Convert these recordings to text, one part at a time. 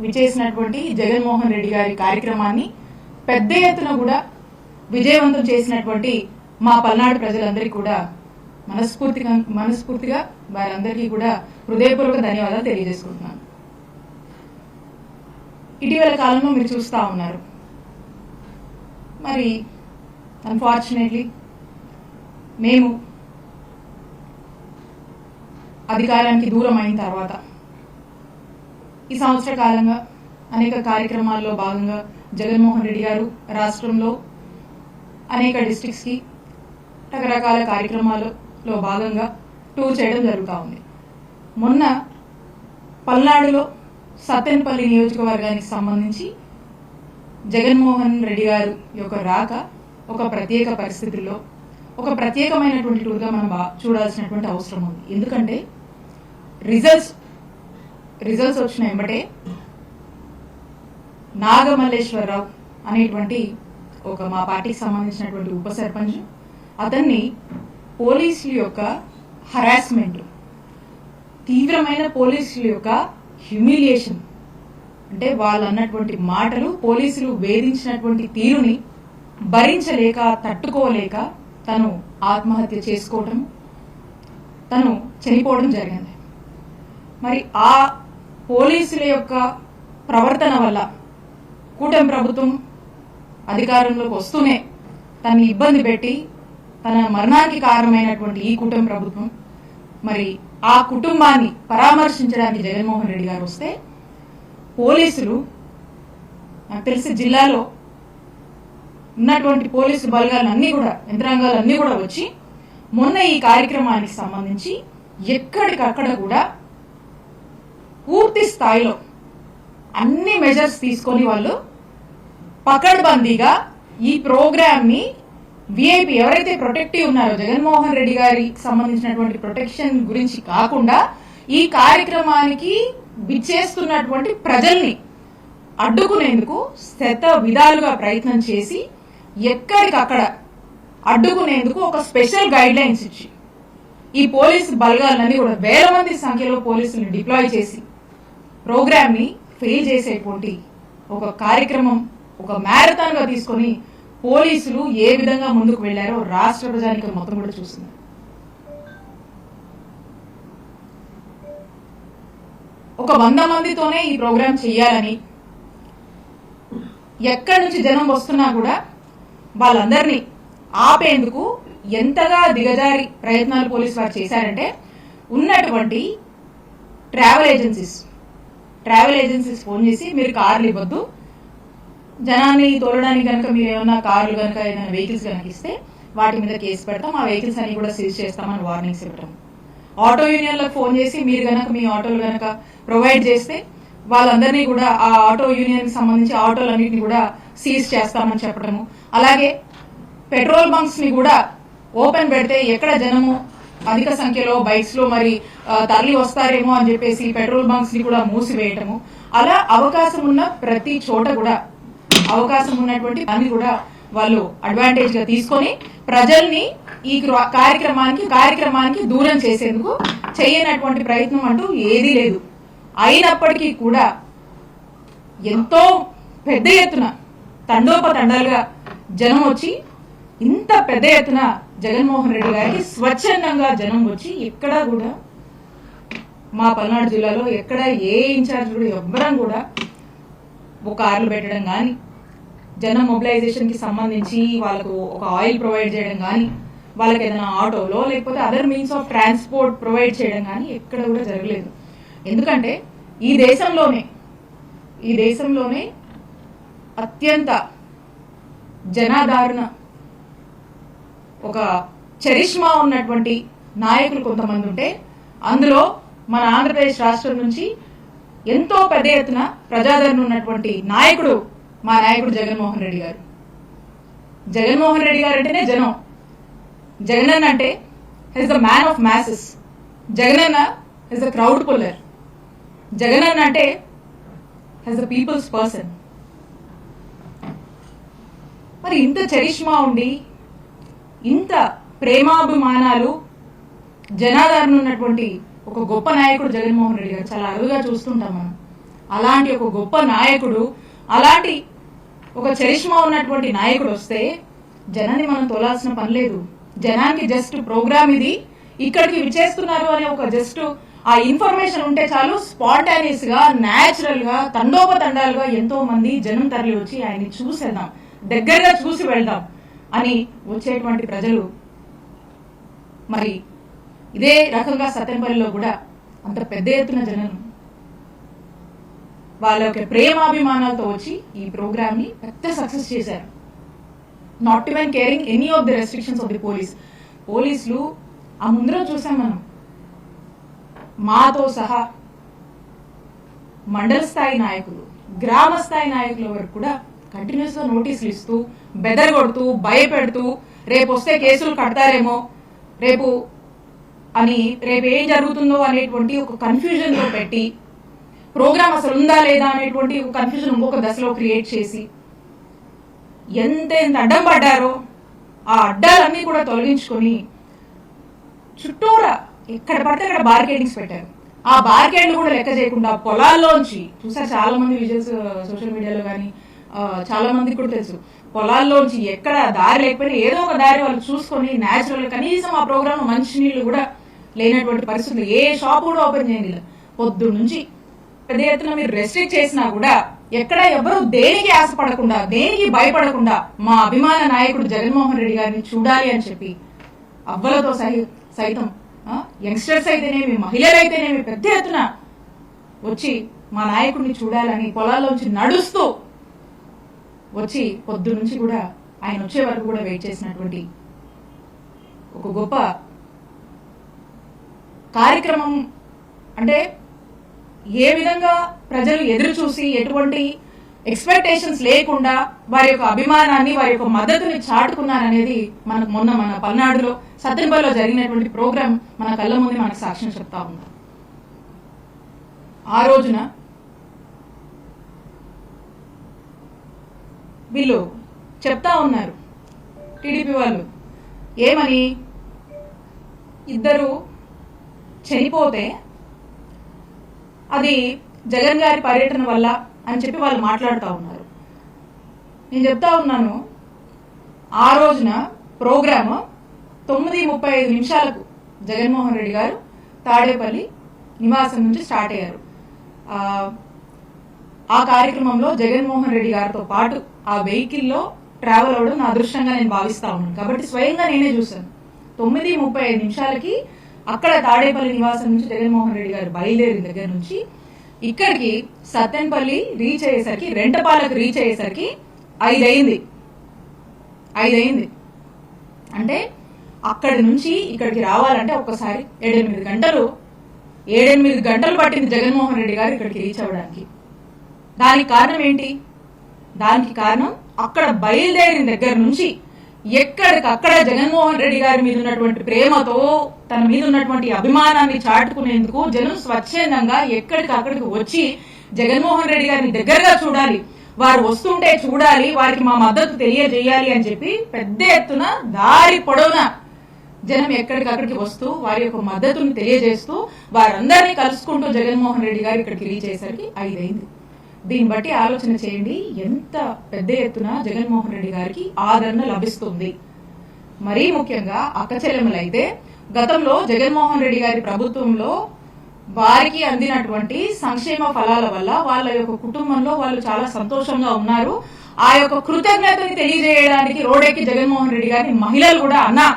విచేసినటువంటి జగన్మోహన్ రెడ్డి గారి కార్యక్రమాన్ని పెద్ద ఎత్తున కూడా విజయవంతం చేసినటువంటి మా పల్నాడు ప్రజలందరికీ కూడా మనస్ఫూర్తిగా వారందరికీ కూడా హృదయపూర్వక ధన్యవాదాలు తెలియజేసుకుంటున్నాను. ఇటీవల కాలంలో మీరు చూస్తూ ఉన్నారు, మరి అన్ఫార్చునేట్లీ మేము అధికారానికి దూరం అయిన తర్వాత ఈ సంవత్సర కాలంగా అనేక కార్యక్రమాల్లో భాగంగా జగన్మోహన్ రెడ్డి గారు రాష్ట్రంలో అనేక డిస్ట్రిక్ట్స్కి రకరకాల కార్యక్రమాలలో భాగంగా టూర్ చేయడం జరుగుతూ ఉంది. మొన్న పల్నాడులో సత్తెనపల్లి నియోజకవర్గానికి సంబంధించి జగన్మోహన్ రెడ్డి గారు యొక్క రాక ఒక ప్రత్యేక పరిస్థితుల్లో ఒక ప్రత్యేకమైనటువంటి టూర్గా మనం చూడాల్సినటువంటి అవసరం ఉంది. ఎందుకంటే రిజల్ట్స్ వచ్చిన వెంబటే నాగమల్లేశ్వరరావు అనేటువంటి ఒక మా పార్టీకి సంబంధించినటువంటి ఉప సర్పంచ్, అతన్ని పోలీసుల యొక్క హరాస్మెంట్, తీవ్రమైన పోలీసుల యొక్క హ్యూమిలియేషన్, అంటే వాళ్ళు అన్నటువంటి మాటలు, పోలీసులు వేధించినటువంటి తీరుని భరించలేక తట్టుకోలేక తను ఆత్మహత్య చేసుకోవడం, తను చనిపోవడం జరిగింది. మరి ఆ పోలీసుల యొక్క ప్రవర్తన వల్ల కూటమి ప్రభుత్వం అధికారంలోకి వస్తూనే తనని ఇబ్బంది పెట్టి తన మరణానికి కారణమైనటువంటి ఈ కూటమి ప్రభుత్వం మరి ఆ కుటుంబాన్ని పరామర్శించడానికి జగన్మోహన్ రెడ్డి గారు వస్తే పోలీసులు, నాకు తెలిసి జిల్లాలో ఉన్నటువంటి పోలీసు బలగాలన్నీ కూడా, యంత్రాంగాలన్నీ కూడా వచ్చి మొన్న ఈ కార్యక్రమానికి సంబంధించి ఎక్కడికక్కడ కూడా పూర్తి స్థాయిలో అన్ని మెజర్స్ తీసుకొని వాళ్ళు పకడ్బందీగా ఈ ప్రోగ్రామ్ని విఐపి ఎవరైతే ప్రొటెక్టివ్ ఉన్నారో జగన్మోహన్ రెడ్డి గారికి సంబంధించినటువంటి ప్రొటెక్షన్ గురించి కాకుండా ఈ కార్యక్రమానికి విచ్చేస్తున్నటువంటి ప్రజల్ని అడ్డుకునేందుకు శత విధాలుగా ప్రయత్నం చేసి ఎక్కడికక్కడ అడ్డుకునేందుకు ఒక స్పెషల్ గైడ్ లైన్స్ ఇచ్చి ఈ పోలీసు బలగాలన్నీ కూడా వేల మంది సంఖ్యలో పోలీసులను డిప్లాయ్ చేసి ప్రోగ్రామ్ని ఫెయిల్ చేసేటువంటి ఒక కార్యక్రమం, ఒక మ్యారథాన్గా తీసుకొని పోలీసులు ఏ విధంగా ముందుకు వెళ్లారో రాష్ట్ర ప్రజానికం మొత్తం కూడా చూస్తున్నారు. ఒక 100 మందితోనే ఈ ప్రోగ్రామ్ చేయాలని, ఎక్కడి నుంచి జనం వస్తున్నా కూడా వాళ్ళందరినీ ఆపేందుకు ఎంతగా దిగజారి ప్రయత్నాలు పోలీసు వారు చేశారంటే, ఉన్నటువంటి ట్రావెల్ ఏజెన్సీస్ ఫోన్ చేసి మీరు కార్లు ఇవ్వద్దు, జనాన్ని తోలడానికి కనుక మీరు ఏమన్నా కార్లు కనుక ఏదైనా వెహికల్స్ కనుక ఇస్తే వాటి మీద కేసు పెడతాం, ఆ వెహికల్స్ అన్ని కూడా సీజ్ చేస్తామని వార్నింగ్స్ ఇవ్వడం. ఆటో యూనియన్లకు ఫోన్ చేసి మీరు కనుక మీ ఆటోలు కనుక ప్రొవైడ్ చేస్తే వాళ్ళందరినీ కూడా ఆ ఆటో యూనియన్కి సంబంధించి ఆటోలన్నింటినీ కూడా సీజ్ చేస్తామని చెప్పడము. అలాగే పెట్రోల్ బంక్స్ని కూడా ఓపెన్ పెడితే ఎక్కడ జనము అధిక సంఖ్యలో బైక్స్లో మరి తరలి వస్తారేమో అని చెప్పేసి పెట్రోల్ బంక్స్ని కూడా మూసివేయటము. అలా అవకాశం ఉన్న ప్రతి చోట కూడా, అవకాశం ఉన్నటువంటి దాన్ని కూడా వాళ్ళు అడ్వాంటేజ్గా తీసుకొని ప్రజల్ని ఈ కార్యక్రమానికి దూరం చేసేందుకు చేయనటువంటి ప్రయత్నం అంటూ ఏదీ లేదు. అయినప్పటికీ కూడా ఎంతో పెద్ద ఎత్తున తండోపతండాలుగా జనం వచ్చి, ఇంత పెద్ద ఎత్తున జగన్మోహన్ రెడ్డి గారికి స్వచ్ఛందంగా జనం వచ్చి, ఎక్కడా కూడా మా పల్నాడు జిల్లాలో ఎక్కడ ఏ ఇన్ఛార్జ్ కూడా ఎవ్వరం కూడా ఒక కార్లు పెట్టడం కానీ, జనం మొబిలైజేషన్కి సంబంధించి వాళ్ళకు ఒక ఆయిల్ ప్రొవైడ్ చేయడం కానీ, వాళ్ళకి ఏదైనా ఆటోలో లేకపోతే other means of transport provide చేయడం కానీ ఎక్కడ కూడా జరగలేదు. ఎందుకంటే ఈ దేశంలోనే అత్యంత జనాదరణ, ఒక చరిష్మా ఉన్నటువంటి నాయకులు కొంతమంది ఉంటే అందులో మన ఆంధ్రప్రదేశ్ రాష్ట్రం నుంచి ఎంతో పెద్ద ఎత్తున ప్రజాదరణ ఉన్నటువంటి నాయకుడు మా నాయకుడు జగన్మోహన్ రెడ్డి గారు. జగన్మోహన్ రెడ్డి గారు అంటేనే జనం. జగనన్న అంటే he's the man of masses. జగనన్న హెస్ ద క్రౌడ్ పుల్లర్. జగనన్న అంటే హెస్ ద పీపుల్స్ పర్సన్. మరి ఇంత చరిష్మా ఉండి, ఇంత ప్రేమాభిమానాలు, జనాదరణ ఉన్నటువంటి ఒక గొప్ప నాయకుడు జగన్మోహన్ రెడ్డి గారు చాలా అరుదుగా చూస్తుంటాం మనం. అలాంటి ఒక గొప్ప నాయకుడు, అలాంటి ఒక చరిష్మా ఉన్నటువంటి నాయకుడు వస్తే జనాన్ని మనం తోలాల్సిన పని లేదు. జనానికి జస్ట్ ప్రోగ్రామ్ ఇది, ఇక్కడికి విచ్చేస్తున్నారు అనే ఒక జస్ట్ ఆ ఇన్ఫర్మేషన్ ఉంటే చాలు, స్పాంటానియస్ గా, న్యాచురల్ గా, తండోపతండాలుగా ఎంతో మంది జనం తరలి వచ్చి ఆయన్ని చూసేద్దాం, దగ్గరగా చూసి వెళ్దాం అని వచ్చేటువంటి ప్రజలు మరి ఇదే రకంగా సత్తెనపల్లిలో కూడా అంత పెద్ద ఎత్తున జనం వాళ్ళ యొక్క ప్రేమాభిమానాలతో వచ్చి ఈ ప్రోగ్రామ్ ని పెద్ద సక్సెస్ చేశారు. Not even caring any of the restrictions of the పోలీసులు ఆ ముందర చూసాం మనం, మాతో సహా మండల స్థాయి నాయకులు, గ్రామ స్థాయి నాయకుల వరకు కూడా కంటిన్యూస్ గా నోటీసులు ఇస్తూ, బెదరగొడుతూ, భయపెడుతూ, రేపు వస్తే కేసులు కడతారేమో, రేపు ఏం జరుగుతుందో అనేటువంటి ఒక కన్ఫ్యూజన్ లో పెట్టి, ప్రోగ్రామ్ అసలు ఉందా లేదా అనేటువంటి ఒక కన్ఫ్యూజన్ ఇంకొక దశలో క్రియేట్ చేసి ఎంత అడ్డం పడ్డారో ఆ అడ్డాలన్నీ కూడా తొలగించుకొని చుట్టూరా ఎక్కడ పడితే అక్కడ బార్కెటింగ్స్ పెట్టారు. ఆ బార్కెట్లు కూడా లెక్క చేయకుండా పొలాల్లోంచి చూసారు చాలా మంది విజువల్స్ సోషల్ మీడియాలో కానీ చాలా మందికి కూడా తెలుసు, పొలాల్లోంచి ఎక్కడ దారి లేకపోయినా ఏదో ఒక దారి వాళ్ళు చూసుకొని న్యాచురల్, కనీసం ఆ ప్రోగ్రామ్ మంచినీళ్ళు కూడా లేనటువంటి పరిస్థితులు, ఏ షాప్ కూడా ఓపెన్ చేయండి. పొద్దు నుంచి పెద్ద ఎత్తున మీరు రెస్ట్రిక్ట్ చేసినా కూడా ఎక్కడ ఎవరు దేనికి ఆశపడకుండా, దేనికి భయపడకుండా మా అభిమాన నాయకుడు జగన్మోహన్ రెడ్డి గారిని చూడాలి అని చెప్పి అవ్వలతో సైతం, యంగ్స్టర్స్ అయితేనేమి, మహిళలు అయితేనేమి పెద్ద ఎత్తున వచ్చి మా నాయకుడిని చూడాలని పొలాల్లోంచి నడుస్తూ వచ్చి పొద్దు నుంచి కూడా ఆయన వచ్చే వరకు కూడా వెయిట్ చేసినటువంటి ఒక గొప్ప కార్యక్రమం. అంటే ఏ విధంగా ప్రజలు ఎదురు చూసి ఎటువంటి ఎక్స్పెక్టేషన్స్ లేకుండా వారి యొక్క అభిమానాన్ని, వారి యొక్క మద్దతుని చాటుకున్నారనేది మనకు మొన్న మన పల్నాడులో సత్తెనపల్లిలో జరిగినటువంటి ప్రోగ్రాం మన కళ్ళ ముందే మనకు సాక్ష్యం చెప్తా ఉంది. ఆ రోజున వీళ్ళు చెప్తా ఉన్నారు టీడీపీ వాళ్ళు ఏమని, ఇద్దరు చనిపోతే అది జగన్ గారి పర్యటన వల్ల అని చెప్పి వాళ్ళు మాట్లాడుతూ ఉన్నారు. నేను చెప్తా ఉన్నాను, ఆ రోజున ప్రోగ్రాము 9:35 జగన్మోహన్ రెడ్డి గారు తాడేపల్లి నివాసం నుంచి స్టార్ట్ అయ్యారు. ఆ కార్యక్రమంలో జగన్మోహన్ రెడ్డి గారితో పాటు ఆ వెహికల్లో ట్రావెల్ అవ్వడం నా అదృష్టంగా నేను భావిస్తా ఉన్నాను. కాబట్టి స్వయంగా నేనే చూశాను. 9:35 అక్కడ తాడేపల్లి నివాసం నుంచి జగన్మోహన్ రెడ్డి గారు బయలుదేరిన దగ్గర నుంచి ఇక్కడికి సత్తెనపల్లి రీచ్ అయ్యేసరికి, రెంటపాలకు రీచ్ అయ్యేసరికి 5 అయింది. అంటే అక్కడి నుంచి ఇక్కడికి రావాలంటే ఒక్కసారి 7-8 గంటలు పట్టింది జగన్మోహన్ రెడ్డి గారు ఇక్కడికి రీచ్ అవ్వడానికి. దానికి కారణం ఏంటి? దానికి కారణం అక్కడ బయలుదేరిన దగ్గర నుంచి ఎక్కడికక్కడ జగన్మోహన్ రెడ్డి గారి మీద ఉన్నటువంటి ప్రేమతో, తన మీద ఉన్నటువంటి అభిమానాన్ని చాటుకునేందుకు జనం స్వచ్ఛందంగా ఎక్కడికక్కడికి వచ్చి జగన్మోహన్ రెడ్డి గారిని దగ్గరగా చూడాలి, వారు వస్తుంటే చూడాలి, వారికి మా మద్దతు తెలియజేయాలి అని చెప్పి పెద్ద ఎత్తున దారి పొడవునా జనం ఎక్కడికక్కడికి వస్తూ వారి యొక్క మద్దతుని తెలియజేస్తూ వారందరినీ కలుసుకుంటూ జగన్మోహన్ రెడ్డి గారు ఇక్కడికి రీచ్ అయ్యేసరికి 5 అయింది. దీన్ని బట్టి ఆలోచన చేయండి ఎంత పెద్ద ఎత్తున జగన్మోహన్ రెడ్డి గారికి ఆదరణ లభిస్తుంది. మరీ ముఖ్యంగా అక్కచెల్లెమ్మలైతే గతంలో జగన్మోహన్ రెడ్డి గారి ప్రభుత్వంలో వారికి అందినటువంటి సంక్షేమ ఫలాల వల్ల వాళ్ళ యొక్క కుటుంబంలో వాళ్ళు చాలా సంతోషంగా ఉన్నారు. ఆ యొక్క కృతజ్ఞతని తెలియజేయడానికి రోడ్డెక్కి జగన్మోహన్ రెడ్డి గారిని మహిళలు కూడా, అన్నా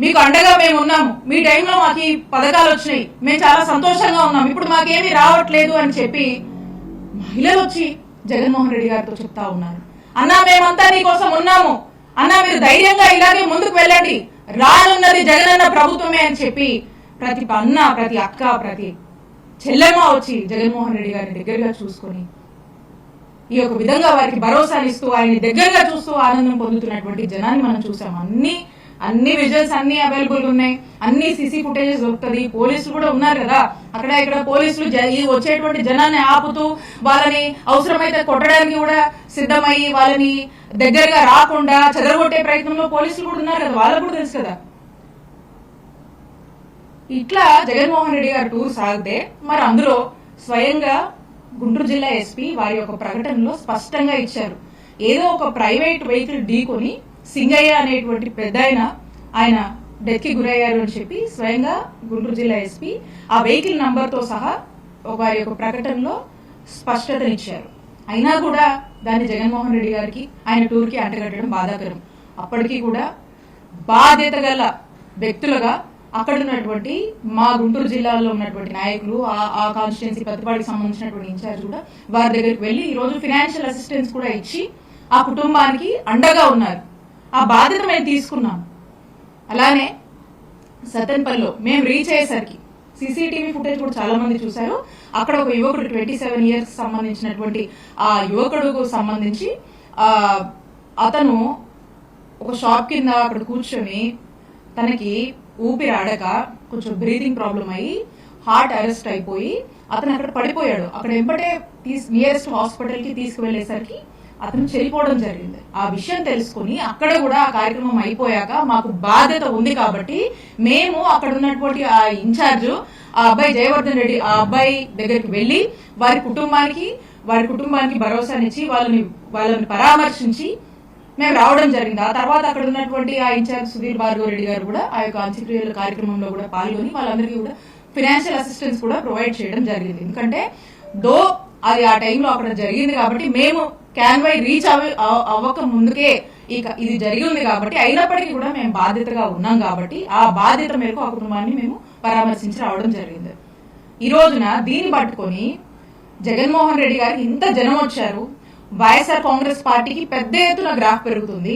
మీకు అండగా మేము ఉన్నాము, మీ టైంలో మాకు ఈ పథకాలు వచ్చినాయి, మేము చాలా సంతోషంగా ఉన్నాం, ఇప్పుడు మాకేమీ రావట్లేదు అని చెప్పి మహిళలు వచ్చి జగన్మోహన్ రెడ్డి గారితో చెప్తా ఉన్నారు. అన్నా మేమంతా నీకోసం ఉన్నాము, అన్నా మీరు ధైర్యంగా ఇలాగే ముందుకు వెళ్ళండి, రానున్నది జగనన్న ప్రభుత్వమే అని చెప్పి ప్రతి అన్న, ప్రతి అక్క, ప్రతి చెల్లెమ్మ వచ్చి జగన్మోహన్ రెడ్డి గారిని దగ్గరగా చూసుకొని ఈ యొక్క విధంగా వారికి భరోసానిస్తూ ఆయన్ని దగ్గరగా చూస్తూ ఆనందం పొందుతున్నటువంటి జనాన్ని మనం చూసాం. అన్ని విజువల్స్ అన్ని అవైలబుల్ ఉన్నాయి, అన్ని సీసీ ఫుటేజెస్ దొరుకుతుంది. పోలీసులు కూడా ఉన్నారు కదా, అక్కడ ఇక్కడ పోలీసులు వచ్చేటువంటి జనాన్ని ఆపుతూ వాళ్ళని అవసరమైతే కొట్టడానికి కూడా సిద్ధమయ్యి వాళ్ళని దగ్గరగా రాకుండా చెదరగొట్టే ప్రయత్నంలో పోలీసులు కూడా ఉన్నారు కదా, వాళ్ళకు కూడా తెలుసు కదా. ఇట్లా జగన్మోహన్ రెడ్డి గారు టూర్ సాగితే మరి అందులో స్వయంగా గుంటూరు జిల్లా ఎస్పీ వారి యొక్క ప్రకటనలో స్పష్టంగా ఇచ్చారు. ఏదో ఒక ప్రైవేట్ వెహికల్ ఢీకొని సింగయ్య అనేటువంటి పెద్ద ఆయన డెత్ కి గురయ్యారు అని చెప్పి స్వయంగా గుంటూరు జిల్లా ఎస్పీ ఆ వెహికల్ నంబర్తో సహా వారి యొక్క ప్రకటనలో స్పష్టతనిచ్చారు. అయినా కూడా దాన్ని జగన్మోహన్ రెడ్డి గారికి ఆయన టూర్కి అంటగట్టడం బాధాకరం. అప్పటికీ కూడా బాధ్యత గల వ్యక్తులుగా అక్కడ ఉన్నటువంటి మా గుంటూరు జిల్లాలో ఉన్నటువంటి నాయకులు, ఆ కాన్స్టిట్యున్సీ పెద్దపాడికి సంబంధించినటువంటి ఇన్ఛార్జ్ కూడా వారి దగ్గరికి వెళ్ళి ఈరోజు ఫినాన్షియల్ అసిస్టెన్స్ కూడా ఇచ్చి ఆ కుటుంబానికి అండగా ఉన్నారు. ఆ బాధ్యత మేము తీసుకున్నాం. అలానే సత్తెనపల్లిలో మేము రీచ్ అయ్యేసరికి సీసీటీవీ ఫుటేజ్ కూడా చాలా మంది చూశారు. అక్కడ ఒక యువకుడు 27 years సంబంధించినటువంటి ఆ యువకుడుకు సంబంధించి అతను ఒక షాప్ కింద అక్కడ కూర్చొని తనకి ఊపిరి ఆడక కొంచెం బ్రీతింగ్ ప్రాబ్లం అయ్యి హార్ట్ అరెస్ట్ అయిపోయి అతను అక్కడ పడిపోయాడు. అక్కడ ఎంబటే నియరెస్ట్ హాస్పిటల్కి తీసుకువెళ్లేసరికి అతను చనిపోవడం జరిగింది. ఆ విషయం తెలుసుకుని అక్కడ కూడా ఆ కార్యక్రమం అయిపోయాక మాకు బాధ్యత ఉంది కాబట్టి మేము అక్కడ ఉన్నటువంటి ఆ ఇన్ఛార్జ్ ఆ అబ్బాయి జయవర్ధన్ రెడ్డి ఆ అబ్బాయి దగ్గరికి వెళ్ళి వారి కుటుంబానికి భరోసానిచ్చి వాళ్ళని పరామర్శించి మేము రావడం జరిగింది. ఆ తర్వాత అక్కడ ఉన్నటువంటి ఆ ఇన్ఛార్జ్ సుధీర్ భార్గవ్ రెడ్డి గారు కూడా ఆ యొక్క అంత్యక్రియల కార్యక్రమంలో కూడా పాల్గొని వాళ్ళందరికీ కూడా ఫినాన్షియల్ అసిస్టెన్స్ కూడా ప్రొవైడ్ చేయడం జరిగింది. ఎందుకంటే అది ఆ టైంలో అక్కడ జరిగింది కాబట్టి మేము క్యాన్వై రీచ్ అవ్వక ముందుకే ఇది జరిగింది కాబట్టి అయినప్పటికీ కూడా మేము బాధ్యతగా ఉన్నాం కాబట్టి ఆ బాధ్యత మేరకు ఆ కుటుంబాన్ని మేము పరామర్శించి రావడం జరిగింది. ఈ రోజున దీన్ని పట్టుకొని జగన్మోహన్ రెడ్డి గారికి ఇంత జనం వచ్చారు. వైఎస్ఆర్ కాంగ్రెస్ పార్టీకి పెద్ద ఎత్తున గ్రాఫ్ పెరుగుతుంది.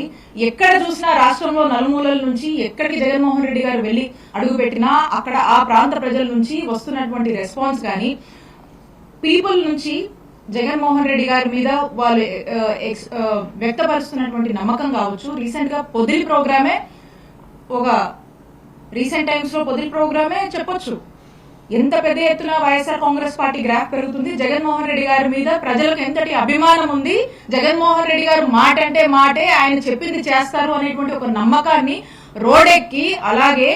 ఎక్కడ చూసినా రాష్ట్రంలో నలుమూలల నుంచి ఎక్కడికి జగన్మోహన్ రెడ్డి గారు వెళ్ళి అడుగు పెట్టినా అక్కడ ఆ ప్రాంత ప్రజల నుంచి వస్తున్నటువంటి రెస్పాన్స్ కానీ పీపుల్ నుంచి జగన్మోహన్ రెడ్డి గారి మీద వాళ్ళు వ్యక్తపరుస్తున్నటువంటి నమ్మకం కావచ్చు. రీసెంట్ గా పొదిలి ప్రోగ్రామే రీసెంట్ టైమ్స్ లో పొదిలి ప్రోగ్రామే చెప్పొచ్చు. ఎంత పెద్ద ఎత్తున వైఎస్ఆర్ కాంగ్రెస్ పార్టీ గ్రాఫ్ పెరుగుతుంది. జగన్మోహన్ రెడ్డి గారి మీద ప్రజలకు ఎంతటి అభిమానం ఉంది. జగన్మోహన్ రెడ్డి గారు మాట అంటే మాటే, ఆయన చెప్పింది చేస్తారు అనేటువంటి ఒక నమ్మకాన్ని రోడెక్కి, అలాగే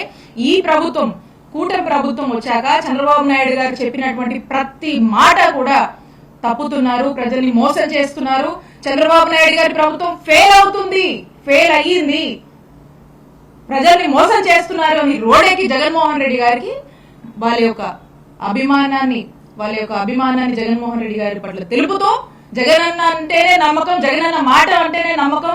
ఈ ప్రభుత్వం కూటమి ప్రభుత్వం వచ్చాక చంద్రబాబు నాయుడు గారు చెప్పినటువంటి ప్రతి మాట కూడా తప్పుతున్నారు, ప్రజల్ని మోసం చేస్తున్నారు. చంద్రబాబు నాయుడు గారి ప్రభుత్వం ఫెయిల్ అయ్యింది, ప్రజల్ని మోసం చేస్తున్నారు అని రోడెక్కి జగన్మోహన్ రెడ్డి గారికి వాళ్ళ యొక్క అభిమానాన్ని జగన్మోహన్ రెడ్డి గారి పట్ల తెలుపుతూ జగనన్న అంటేనే నమ్మకం, జగనన్న మాట అంటేనే నమ్మకం,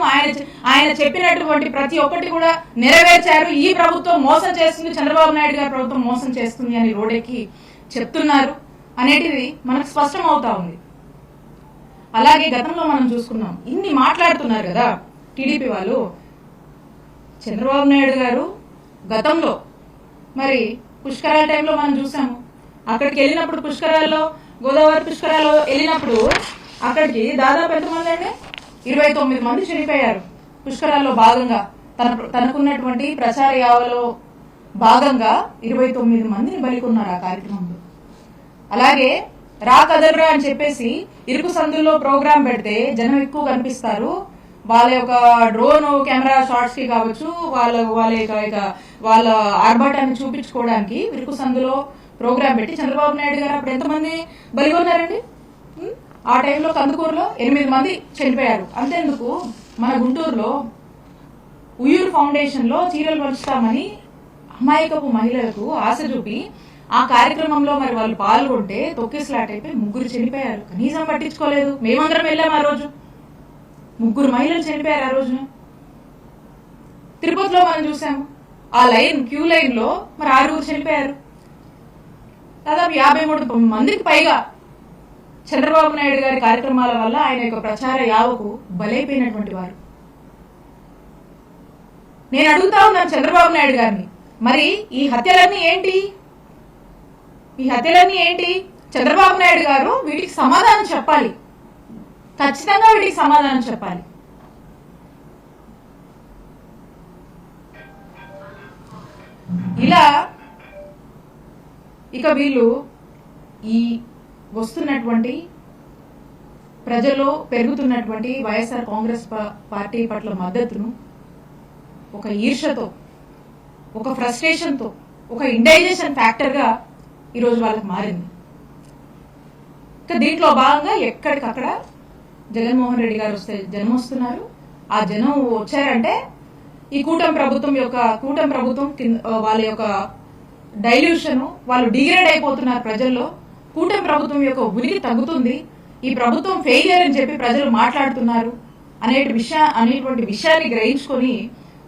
ఆయన చెప్పినటువంటి ప్రతి ఒక్కటి కూడా నెరవేర్చారు. ఈ ప్రభుత్వం మోసం చేస్తుంది, చంద్రబాబు నాయుడు గారి ప్రభుత్వం మోసం చేస్తుంది అని రోడెక్కి చెప్తున్నారు అనేటిది మనకు స్పష్టం అవుతా ఉంది. అలాగే గతంలో మనం చూసుకున్నాం, ఇన్ని మాట్లాడుతున్నారు కదా టీడీపీ వాళ్ళు. చంద్రబాబు నాయుడు గారు గతంలో మరి పుష్కరాల టైంలో మనం చూసాము. అక్కడికి వెళ్ళినప్పుడు గోదావరి పుష్కరాల్లో వెళ్ళినప్పుడు అక్కడికి దాదాపు ఎంతమంది అంటే 29 మంది చనిపోయారు. పుష్కరాల్లో భాగంగా తనకున్నటువంటి ప్రచార యావలో భాగంగా 29 మందిని బలికొన్నారు ఆ కార్యక్రమంలో. అలాగే రా కదలరా అని చెప్పేసి ఇరుకు సందుల్లో ప్రోగ్రాం పెడితే జనం ఎక్కువ కనిపిస్తారు, వాళ్ళ యొక్క డ్రోన్ కెమెరా షాట్స్ కి కావచ్చు, వాళ్ళ ఆర్భాటాన్ని చూపించుకోవడానికి ఇరుకు సందులో ప్రోగ్రాం పెట్టి చంద్రబాబు నాయుడు గారు అప్పుడు ఎంతమంది బలిగొన్నారండి? ఆ టైంలో కందుకూరులో 8 మంది చనిపోయారు. అంతేందుకు మన గుంటూరులో ఉయ్యూరు ఫౌండేషన్ లో చీరలు పంచుతామని అమాయకపు మహిళలకు ఆశ చూపి ఆ కార్యక్రమంలో మరి వాళ్ళు పాల్గొంటే తొక్కిసలాట అయిపోయి 3 చనిపోయారు. కనీసం పట్టించుకోలేదు. మేమందరం వెళ్ళాం ఆ రోజు. 3 మహిళలు చనిపోయారు ఆ రోజున. తిరుపతిలో మనం చూసాము, ఆ క్యూ లైన్ లో మరి 6 చనిపోయారు. దాదాపు 53 మందికి పైగా చంద్రబాబు నాయుడు గారి కార్యక్రమాల వల్ల ఆయన యొక్క ప్రచార యావకు బలైపోయినటువంటి వారు. నేను అడుగుతా ఉన్నాను చంద్రబాబు నాయుడు గారిని, మరి ఈ హత్యలన్నీ ఏంటి? చంద్రబాబు నాయుడు గారు వీటికి సమాధానం చెప్పాలి, ఖచ్చితంగా వీటికి సమాధానం చెప్పాలి. ఇలా ఇక వీళ్ళు ఈ వస్తున్నటువంటి ప్రజల్లో పెరుగుతున్నటువంటి వైఎస్ఆర్ కాంగ్రెస్ పార్టీ పట్ల మద్దతును ఒక ఈర్షతో, ఒక ఫ్రస్ట్రేషన్తో, ఒక ఇండైజెషన్ ఫ్యాక్టర్గా ఈరోజు వాళ్ళకి మారింది. ఇంకా దీంట్లో భాగంగా ఎక్కడికక్కడ జగన్మోహన్ రెడ్డి గారు వస్తే జనం వస్తున్నారు. ఆ జనం వచ్చారంటే ఈ కూటమి ప్రభుత్వం వాళ్ళ యొక్క డైల్యూషన్, వాళ్ళు డిగ్రేడ్ అయిపోతున్నారు ప్రజల్లో. కూటమి ప్రభుత్వం యొక్క ఉనికి తగ్గుతుంది, ఈ ప్రభుత్వం ఫెయిలియర్ అని చెప్పి ప్రజలు మాట్లాడుతున్నారు అనేటువంటి విషయాన్ని గ్రహించుకొని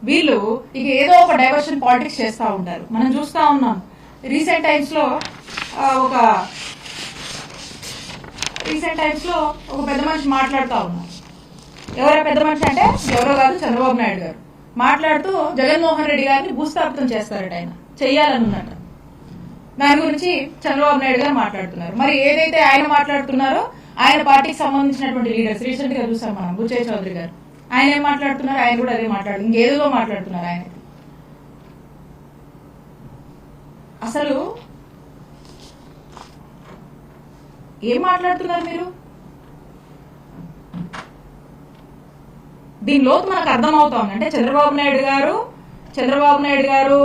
వీళ్ళు ఇక ఏదో ఒక డైవర్షన్ పాలిటిక్స్ చేస్తూ ఉంటారు. మనం చూస్తూ ఉన్నాం రీసెంట్ టైమ్స్లో ఒక పెద్ద మనిషి మాట్లాడుతూ ఉన్నారు. ఎవరో పెద్ద మనిషి అంటే ఎవరో కాదు, చంద్రబాబు నాయుడు గారు మాట్లాడుతూ జగన్మోహన్ రెడ్డి గారిని భూస్థాపితం చేస్తారట, ఆయన చెయ్యాలని ఉందట. దాని గురించి చంద్రబాబు నాయుడు గారు మాట్లాడుతున్నారు. మరి ఏదైతే ఆయన మాట్లాడుతున్నారో ఆయన పార్టీకి సంబంధించినటువంటి లీడర్స్ రీసెంట్ గా చూసాం మనం, బుచ్చయ్య చౌదరి గారు, ఆయన ఏం మాట్లాడుతున్నారు, ఆయన కూడా అదే ఇంకేదో మాట్లాడుతున్నారు. ఆయన అసలు ఏం మాట్లాడుతున్నారు మీరు? దీని లోతు మనకు అర్థమవుతా ఉంది. అంటే చంద్రబాబు నాయుడు గారు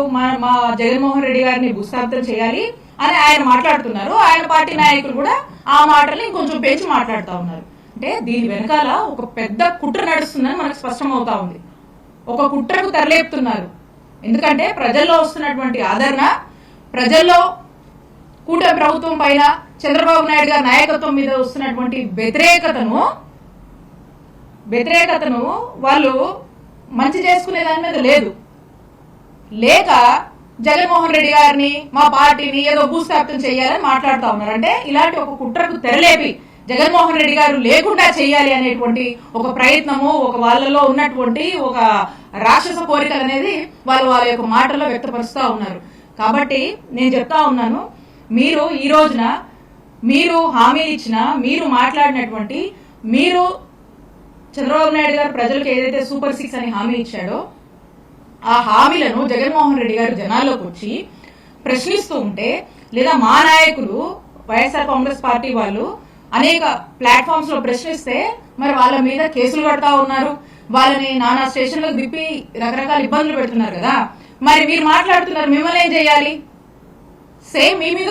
మా జగన్మోహన్ రెడ్డి గారిని భూస్థాపితం చేయాలి అని ఆయన మాట్లాడుతున్నారు. ఆయన పార్టీ నాయకులు కూడా ఆ మాటల్ని ఇంకొంచెం పెంచి మాట్లాడుతూ ఉన్నారు. అంటే దీని వెనకాల ఒక పెద్ద కుట్ర నడుస్తుందని మనకు స్పష్టమవుతా ఉంది. ఒక కుట్రకు తెరలేపుతున్నారు. ఎందుకంటే ప్రజల్లో వస్తున్నటువంటి ఆదరణ, ప్రజల్లో కూటమి ప్రభుత్వం పైన చంద్రబాబు నాయుడు గారి నాయకత్వం మీద వస్తున్నటువంటి వ్యతిరేకతను వాళ్ళు మంచి చేసుకునే దాని మీద లేక జగన్మోహన్ రెడ్డి గారిని, మా పార్టీని ఏదో భూస్థాపితం చేయాలని మాట్లాడుతూ ఉన్నారు. అంటే ఇలాంటి ఒక కుట్రకు తెరలేపి జగన్మోహన్ రెడ్డి గారు లేకుండా చేయాలి అనేటువంటి ఒక ప్రయత్నము, ఒక వాళ్ళలో ఉన్నటువంటి ఒక రాక్షస కోరికలు అనేది వాళ్ళ యొక్క మాటల్లో వ్యక్తపరుస్తూ ఉన్నారు. కాబట్టి నేను చెప్తా ఉన్నాను, మీరు ఈ రోజున మీరు హామీలు ఇచ్చిన, మీరు మాట్లాడినటువంటి, మీరు చంద్రబాబు నాయుడు గారు ప్రజలకు ఏదైతే సూపర్ 6 అని హామీ ఇచ్చాడో ఆ హామీలను జగన్మోహన్ రెడ్డి గారు జనాల్లోకి వచ్చి ప్రశ్నిస్తూ ఉంటే, లేదా మా నాయకులు వైఎస్ఆర్ కాంగ్రెస్ పార్టీ వాళ్ళు అనేక ప్లాట్ఫామ్స్ లో ప్రశ్నిస్తే మరి వాళ్ళ మీద కేసులు కడతా ఉన్నారు, వాళ్ళని నానా స్టేషన్లకు తిప్పి రకరకాల ఇబ్బందులు పెడుతున్నారు కదా. మరి మీరు మాట్లాడుతున్నారు, మిమ్మల్ని ఏం చేయాలి? సేమ్ మీ మీద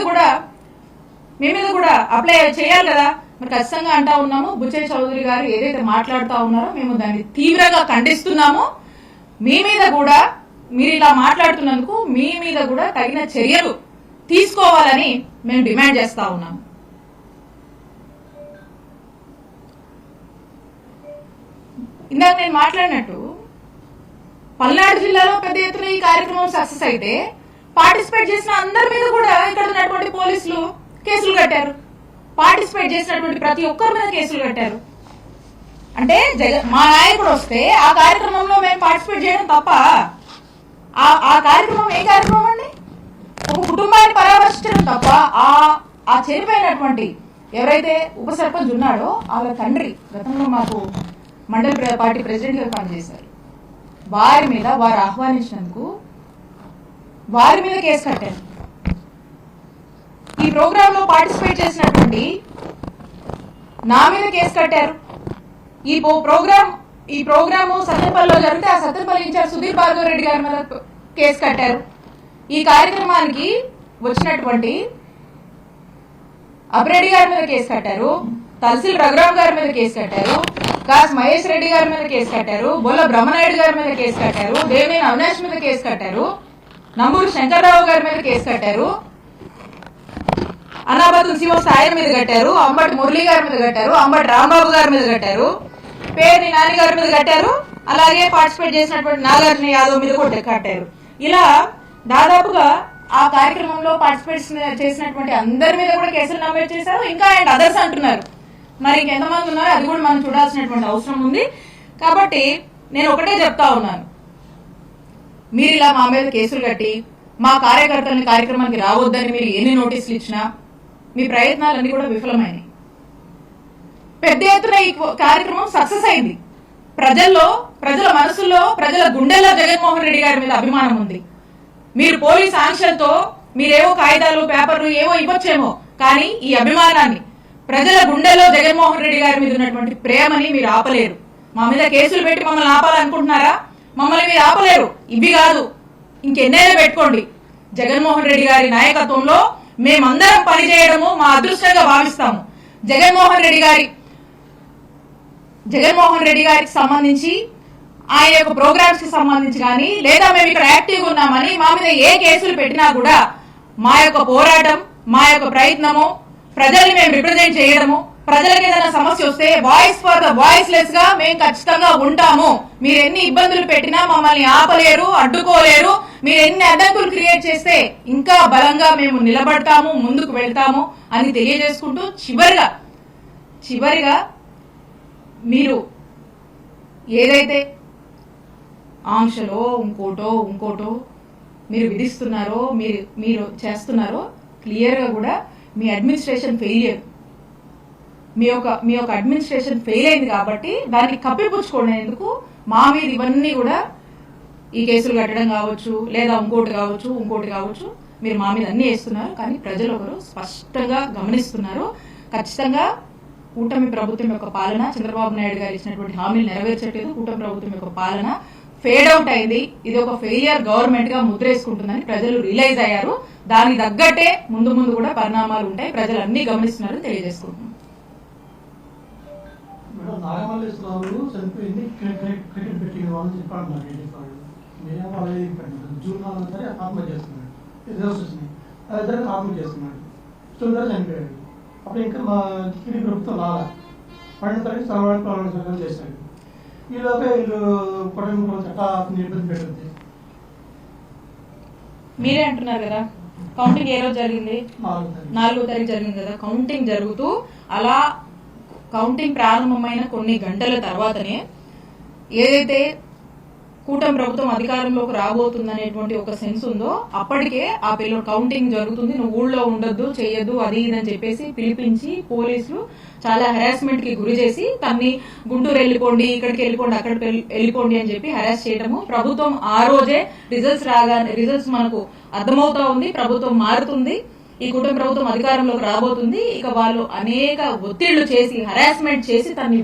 కూడా అప్లై చేయాలి కదా. మరి ఖచ్చితంగా అంటా ఉన్నాము, బుచ్చయ్య చౌదరి గారు ఏదైతే మాట్లాడుతూ ఉన్నారో మేము దాన్ని తీవ్రంగా ఖండిస్తున్నాము. మీ మీద కూడా, మీరు ఇలా మాట్లాడుతున్నందుకు మీ మీద కూడా తగిన చర్యలు తీసుకోవాలని మేము డిమాండ్ చేస్తా ఉన్నాము. ఇందాక నేను మాట్లాడినట్టు పల్నాడు జిల్లాలో పెద్ద ఎత్తున ఈ కార్యక్రమం సక్సెస్ అయితే పార్టిసిపేట్ చేసిన అందరి మీద కూడా ఇక్కడ ఉన్నటువంటి పోలీసులు కేసులు కట్టారు. పార్టిసిపేట్ చేసినటువంటి ప్రతి ఒక్కరి మీద కేసులు కట్టారు. అంటే మా నాయకుడు వస్తే ఆ కార్యక్రమంలో మేము పార్టిసిపేట్ చేయడం తప్ప? ఆ కార్యక్రమం ఏ కార్యక్రమం అండి? ఒక కుటుంబాన్ని పరామర్శించడం తప్ప ఆ చనిపోయినటువంటి ఎవరైతే ఉప సర్పంచ్ ఉన్నాడో వాళ్ళ తండ్రి గతంలో మాకు మండల పార్టీ ప్రెసిడెంట్ గా పనిచేశారు. వారు ఆహ్వానించినందుకు వారి మీద కేసు కట్టారు. ఈ ప్రోగ్రామ్ లో పార్టిసిపేట్ చేసినటువంటి నా మీద కేసు కట్టారు. ఈ ప్రోగ్రాము సత్తెనపల్లిలో జరిగితే ఆ సత్తెనపల్లి ఇన్ఛార్జ్ సుధీర్ భార్గవ్ రెడ్డి గారి మీద కేసు కట్టారు. ఈ కార్యక్రమానికి వచ్చినటువంటి అభిరెడ్డి గారి మీద కేసు కట్టారు, తహసీల్ రఘురామ్ గారి మీద కేసు కట్టారు, కాస్ మహేష్ రెడ్డి గారి మీద కేసు కట్టారు, బొల్ల బ్రహ్మనాయుడు గారి మీద కేసు కట్టారు, దేవినేని అవినాష్ మీద కేసు కట్టారు, నంబూరు శంకర్రావు గారి మీద కేసు కట్టారు, అనాబతుల్ శివ సాయి మీద కట్టారు, అంబటి మురళి గారి మీద కట్టారు, అంబటి రాంబాబు గారి మీద కట్టారు, పేర్ని నాని గారి మీద కట్టారు, అలాగే పార్టిసిపేట్ చేసినటువంటి నాగార్జున యాదవ్ మీద కూడా కట్టారు. ఇలా దాదాపుగా ఆ కార్యక్రమంలో పార్టిసిపేట్ చేసినటువంటి అందరి మీద కూడా కేసులు నమోదు చేశారు. ఇంకా అండ్ అదర్స్ అంటున్నారు. మరి ఇంకెంతమంది ఉన్నారో అది కూడా మనం చూడాల్సినటువంటి అవసరం ఉంది. కాబట్టి నేను ఒకటే చెప్తా ఉన్నాను, మీరు ఇలా మా మీద కేసులు కట్టి మా కార్యకర్తలని కార్యక్రమానికి రావద్దని మీరు ఎన్ని నోటీసులు ఇచ్చినా మీ ప్రయత్నాలన్నీ కూడా విఫలమైనవి. పెద్ద ఎత్తున ఈ కార్యక్రమం సక్సెస్ అయింది. ప్రజల మనసుల్లో, ప్రజల గుండెల్లో జగన్మోహన్ రెడ్డి గారి మీద అభిమానం ఉంది. మీరు పోలీస్ ఆంక్షలతో మీరేవో కాగితాలు పేపర్లు ఏవో ఇవ్వచ్చేమో, కానీ ఈ అభిమానాన్ని, ప్రజల గుండెల్లో జగన్మోహన్ రెడ్డి గారి మీద ఉన్నటువంటి ప్రేమని మీరు ఆపలేరు. మా మీద కేసులు పెట్టి మమ్మల్ని ఆపాలనుకుంటున్నారా? మమ్మల్ని మీరు ఆపలేరు. ఇవి కాదు, ఇంకెన్నైనా పెట్టుకోండి. జగన్మోహన్ రెడ్డి గారి నాయకత్వంలో మేమందరం పనిచేయడము మా అదృష్టంగా భావిస్తాము. జగన్మోహన్ రెడ్డి గారికి సంబంధించి ఆయన యొక్క ప్రోగ్రామ్స్ కి సంబంధించి కానీ లేదా మేము ఇక్కడ యాక్టివ్గా ఉన్నామని మా మీద ఏ కేసులు పెట్టినా కూడా మా యొక్క పోరాటం, మా యొక్క ప్రయత్నము, ప్రజల్ని మేము రిప్రజెంట్ చేయడము, ప్రజలకు ఏదైనా సమస్య వస్తే వాయిస్ ఫర్ ద వాయిస్లెస్ గా మేము ఖచ్చితంగా ఉంటాము. మీరు ఎన్ని ఇబ్బందులు పెట్టినా మమ్మల్ని ఆపలేరు, అడ్డుకోలేరు. మీరు ఎన్ని అడ్డంకులు క్రియేట్ చేస్తే ఇంకా బలంగా మేము నిలబడతాము, ముందుకు వెళ్తాము అని తెలియజేసుకుంటూ చివరిగా మీరు ఏదైతే ఆంక్షలో ఇంకోటో మీరు విధిస్తున్నారో మీరు చేస్తున్నారో క్లియర్గా కూడా మీ అడ్మినిస్ట్రేషన్ ఫెయిలియర్, మీ యొక్క అడ్మినిస్ట్రేషన్ ఫెయిల్ అయింది కాబట్టి దాన్ని కప్పిపుచ్చుకునేందుకు మా మీద ఇవన్నీ కూడా ఈ కేసులు కట్టడం కావచ్చు లేదా ఇంకోటి కావచ్చు మీరు మా మీద అన్ని వేస్తున్నారు. కానీ ప్రజలు ఒకరు స్పష్టంగా గమనిస్తున్నారు. ఖచ్చితంగా కూటమి ప్రభుత్వం యొక్క పాలన, చంద్రబాబు నాయుడు గారు ఇచ్చినటువంటి హామీలు నెరవేర్చట్లేదు. కూటమి ప్రభుత్వం యొక్క పాలన ఫేడ్ అవుట్ అయింది. ఇది ఒక ఫెయిలియర్ గవర్నమెంట్ గా ముద్రేసుకుంటుందని ప్రజలు రియలైజ్ అయ్యారు. దానికి తగ్గట్టే ముందు కూడా పరిణామాలు ఉంటాయి. ప్రజలు అన్ని గమనిస్తున్నారని తెలియజేసుకుంటున్నాం. అప్పుడు ఇంకా మా టీడీ ప్రభుత్వం రాలా, పడిన తరగతి సర్వాణి చేశారు. ఈలోపే వీళ్ళు కుటుంబ చట్టాన్ని ఇబ్బంది పెట్టింది. మీరే అంటున్నారు కదా కౌంటింగ్ ఏ రోజు జరిగింది? 4వ తారీఖు జరిగింది కదా. కౌంటింగ్ జరుగుతూ అలా కౌంటింగ్ ప్రారంభమైన కొన్ని గంటల తర్వాతనే ఏదైతే కూటమి ప్రభుత్వం అధికారంలోకి రాబోతుందనేటువంటి ఒక సెన్స్ ఉందో అప్పటికే ఆ పిల్లలు కౌంటింగ్ జరుగుతుంది, నువ్వు ఊళ్ళో ఉండొద్దు, చెయ్యొద్దు, అది ఇదని చెప్పేసి పిలిపించి పోలీసులు చాలా హెరాస్మెంట్ కి గురి చేసి తన్ని గుంటూరు వెళ్ళిపోండి, ఇక్కడికి వెళ్ళిపోండి, అక్కడికి వెళ్ళిపోండి అని చెప్పి హెరాస్ చేయడము. ప్రభుత్వం ఆ రోజే రిజల్ట్స్ మనకు అర్థమవుతా ఉంది. ప్రభుత్వం మారుతుంది, ఈ కుటుంబ ప్రభుత్వం అధికారంలోకి రాబోతుంది. ఇక వాళ్ళు అనేక ఒత్తిళ్లు చేసి హెరాస్మెంట్ చేసి తన్ని